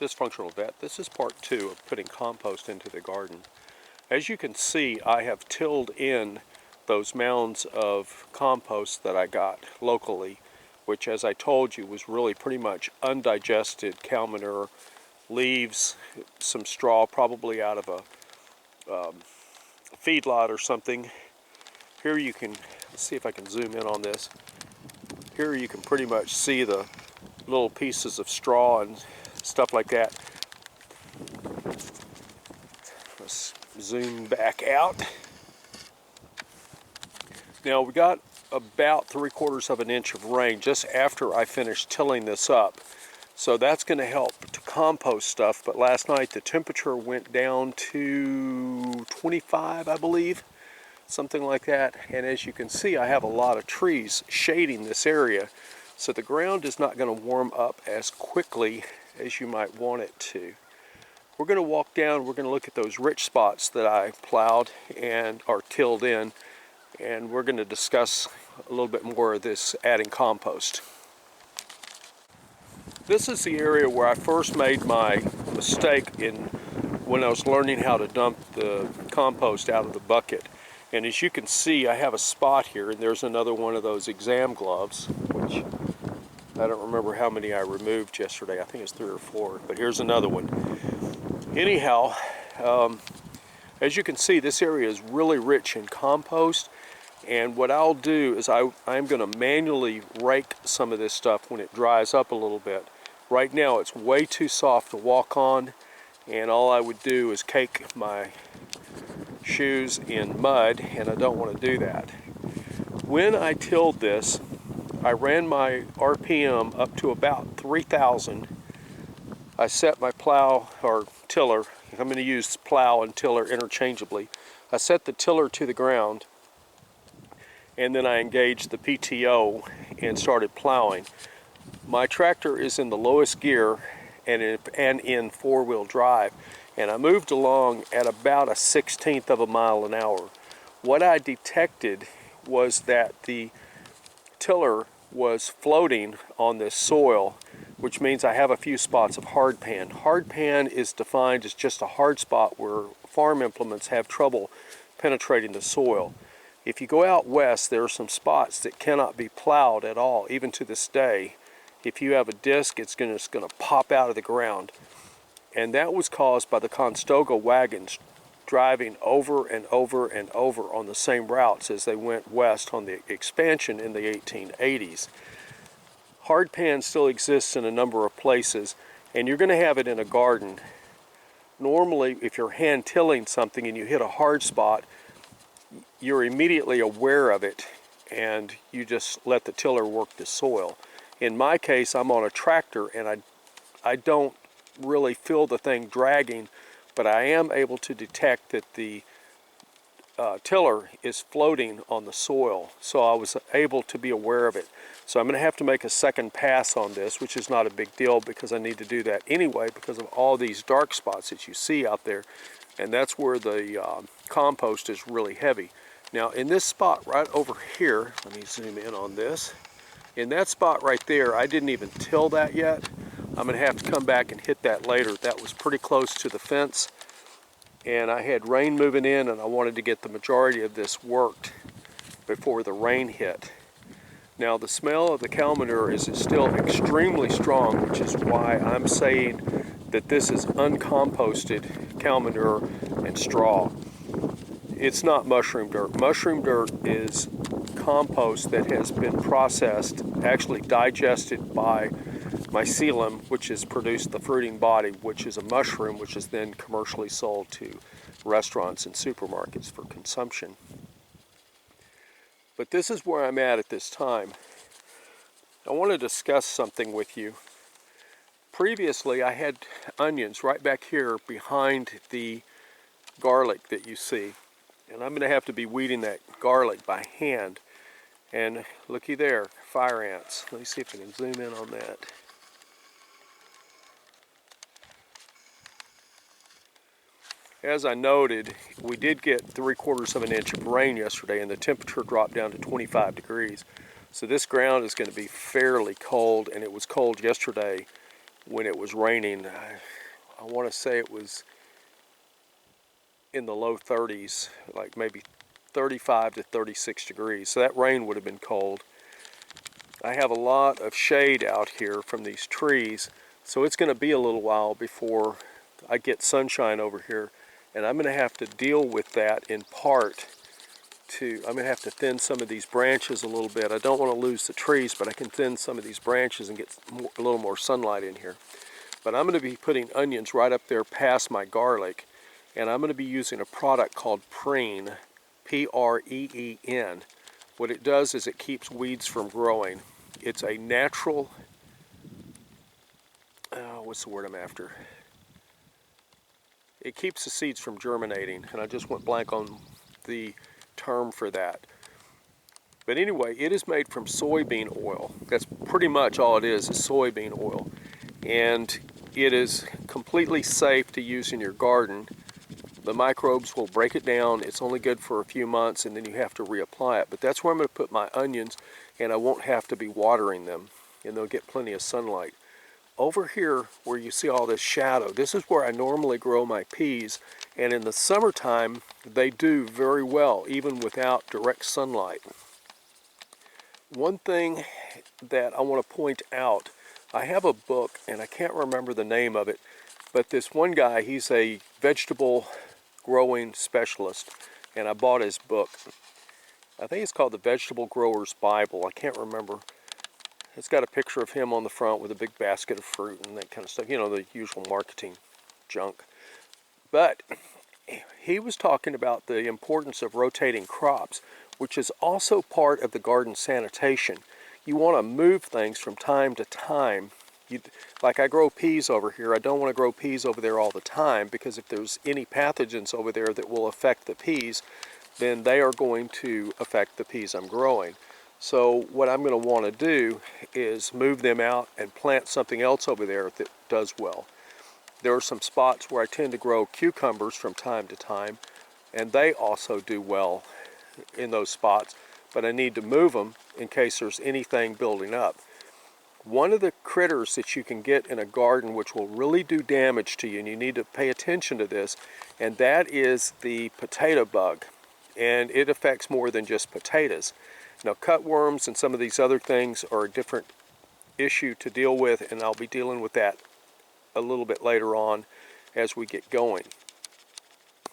Dysfunctional Vet. This is part 2 of putting compost into the garden. As you can see, I have tilled in those mounds of compost that I got locally, which, as I told you, was really pretty much undigested cow manure, leaves, some straw, probably out of a feedlot or something. Here you can, let's see if I can zoom in on this. Here you can pretty much see the little pieces of straw and stuff like that. Let's zoom back out. Now we got about 3/4 of an inch of rain just after I finished tilling this up. So that's going to help to compost stuff. But last night the temperature went down to 25, I believe. Something like that. And as you can see, I have a lot of trees shading this area. So the ground is not going to warm up as quickly as you might want it to. We're going to walk down, we're going to look at those rich spots that I plowed and are tilled in, and we're going to discuss a little bit more of this adding compost. This is the area where I first made my mistake when I was learning how to dump the compost out of the bucket. And as you can see, I have a spot here, and there's another one of those exam gloves, which I don't remember how many I removed yesterday. I think it's 3 or 4, but here's another one. Anyhow, as you can see, this area is really rich in compost, and what I'll do is I'm going to manually rake some of this stuff when it dries up a little bit. Right now it's way too soft to walk on, and all I would do is cake my shoes in mud, and I don't want to do that. When I tilled this, I ran my RPM up to about 3,000. I set my plow or tiller, I'm going to use plow and tiller interchangeably. I set the tiller to the ground, and then I engaged the PTO and started plowing. My tractor is in the lowest gear and in four-wheel drive, and I moved along at about a 1/16 of a mile an hour. What I detected was that the tiller was floating on this soil, which means I have a few spots of hardpan. Hardpan is defined as just a hard spot where farm implements have trouble penetrating the soil. If you go out west, there are some spots that cannot be plowed at all, even to this day. If you have a disc, it's just going to pop out of the ground. And that was caused by the Conestoga wagons driving over and over and over on the same routes as they went west on the expansion in the 1880s. Hardpan still exists in a number of places, and you're going to have it in a garden. Normally, if you're hand tilling something and you hit a hard spot, you're immediately aware of it and you just let the tiller work the soil. In my case, I'm on a tractor and I don't really feel the thing dragging, but I am able to detect that the tiller is floating on the soil, so I was able to be aware of it. So I'm going to have to make a second pass on this, which is not a big deal because I need to do that anyway because of all these dark spots that you see out there, and that's where the compost is really heavy. Now in this spot right over here, let me zoom in on this. In that spot right there, I didn't even till that yet. I'm going to have to come back and hit that later. That was pretty close to the fence, and I had rain moving in, and I wanted to get the majority of this worked before the rain hit. Now the smell of the cow manure is still extremely strong, which is why I'm saying that this is uncomposted cow manure and straw. It's not mushroom dirt. Mushroom dirt is compost that has been processed, actually digested by mycelium, which has produced the fruiting body, which is a mushroom, which is then commercially sold to restaurants and supermarkets for consumption. But this is where I'm at this time. I want to discuss something with you. Previously, I had onions right back here behind the garlic that you see, and I'm going to have to be weeding that garlic by hand. And looky there, fire ants. Let me see if I can zoom in on that. As I noted, we did get 3/4 of an inch of rain yesterday, and the temperature dropped down to 25 degrees. So this ground is going to be fairly cold, and it was cold yesterday when it was raining. I want to say it was in the low 30s, like maybe 35 to 36 degrees. So that rain would have been cold. I have a lot of shade out here from these trees, so it's going to be a little while before I get sunshine over here. And I'm going to have to deal with that in part I'm going to have to thin some of these branches a little bit. I don't want to lose the trees, but I can thin some of these branches and get a little more sunlight in here. But I'm going to be putting onions right up there past my garlic, and I'm going to be using a product called Preen, P-R-E-E-N. What it does is it keeps weeds from growing. It's a natural, what's the word I'm after? It keeps the seeds from germinating, and I just went blank on the term for that. But anyway, it is made from soybean oil. That's pretty much all it is soybean oil. And it is completely safe to use in your garden. The microbes will break it down. It's only good for a few months, and then you have to reapply it. But that's where I'm going to put my onions, and I won't have to be watering them, and they'll get plenty of sunlight. Over here, where you see all this shadow, this is where I normally grow my peas, and in the summertime, they do very well, even without direct sunlight. One thing that I want to point out, I have a book, and I can't remember the name of it, but this one guy, he's a vegetable growing specialist, and I bought his book. I think it's called the Vegetable Grower's Bible. I can't remember. It's got a picture of him on the front with a big basket of fruit and that kind of stuff. You know, the usual marketing junk. But he was talking about the importance of rotating crops, which is also part of the garden sanitation. You want to move things from time to time. Like I grow peas over here. I don't want to grow peas over there all the time, because if there's any pathogens over there that will affect the peas, then they are going to affect the peas I'm growing. So what I'm going to want to do is move them out and plant something else over there that does well. There are some spots where I tend to grow cucumbers from time to time, and they also do well in those spots, but I need to move them in case there's anything building up. One of the critters that you can get in a garden which will really do damage to you, and you need to pay attention to this, and that is the potato bug. And it affects more than just potatoes. Now, cutworms and some of these other things are a different issue to deal with, and I'll be dealing with that a little bit later on as we get going.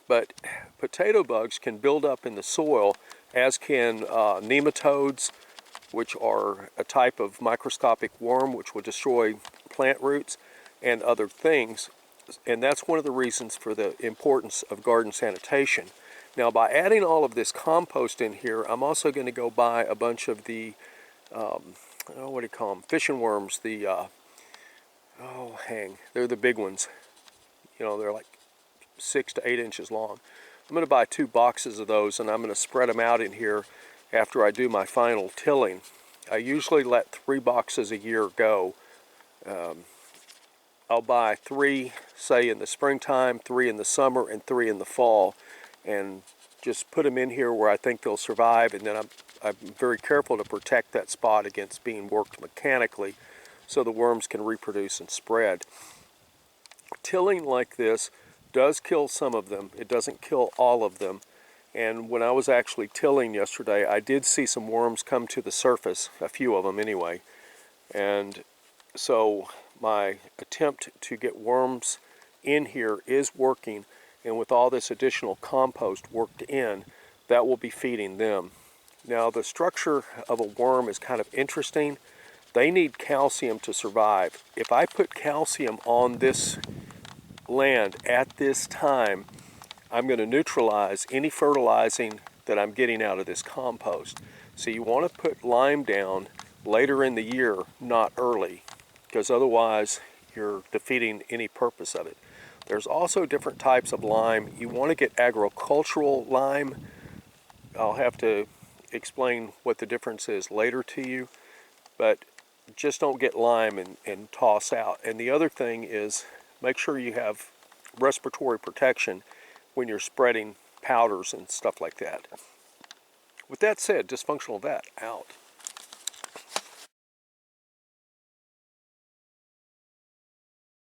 But potato bugs can build up in the soil, as can nematodes, which are a type of microscopic worm which will destroy plant roots and other things. And that's one of the reasons for the importance of garden sanitation. Now, by adding all of this compost in here, I'm also going to go buy a bunch of the, what do you call them, fishing worms, the, they're the big ones. You know, they're like 6 to 8 inches long. I'm going to buy 2 boxes of those, and I'm going to spread them out in here after I do my final tilling. I usually let 3 boxes a year go. I'll buy 3, say in the springtime, 3 in the summer, and 3 in the fall, and just put them in here where I think they'll survive, and then I'm very careful to protect that spot against being worked mechanically so the worms can reproduce and spread. Tilling like this does kill some of them. It doesn't kill all of them. And when I was actually tilling yesterday, I did see some worms come to the surface, a few of them anyway. And so my attempt to get worms in here is working, and with all this additional compost worked in, that will be feeding them. Now, the structure of a worm is kind of interesting. They need calcium to survive. If I put calcium on this land at this time, I'm going to neutralize any fertilizing that I'm getting out of this compost. So you want to put lime down later in the year, not early, because otherwise you're defeating any purpose of it. There's also different types of lime. You want to get agricultural lime. I'll have to explain what the difference is later to you, but just don't get lime and toss out. And the other thing is, make sure you have respiratory protection when you're spreading powders and stuff like that. With that said, dysfunctional vet out.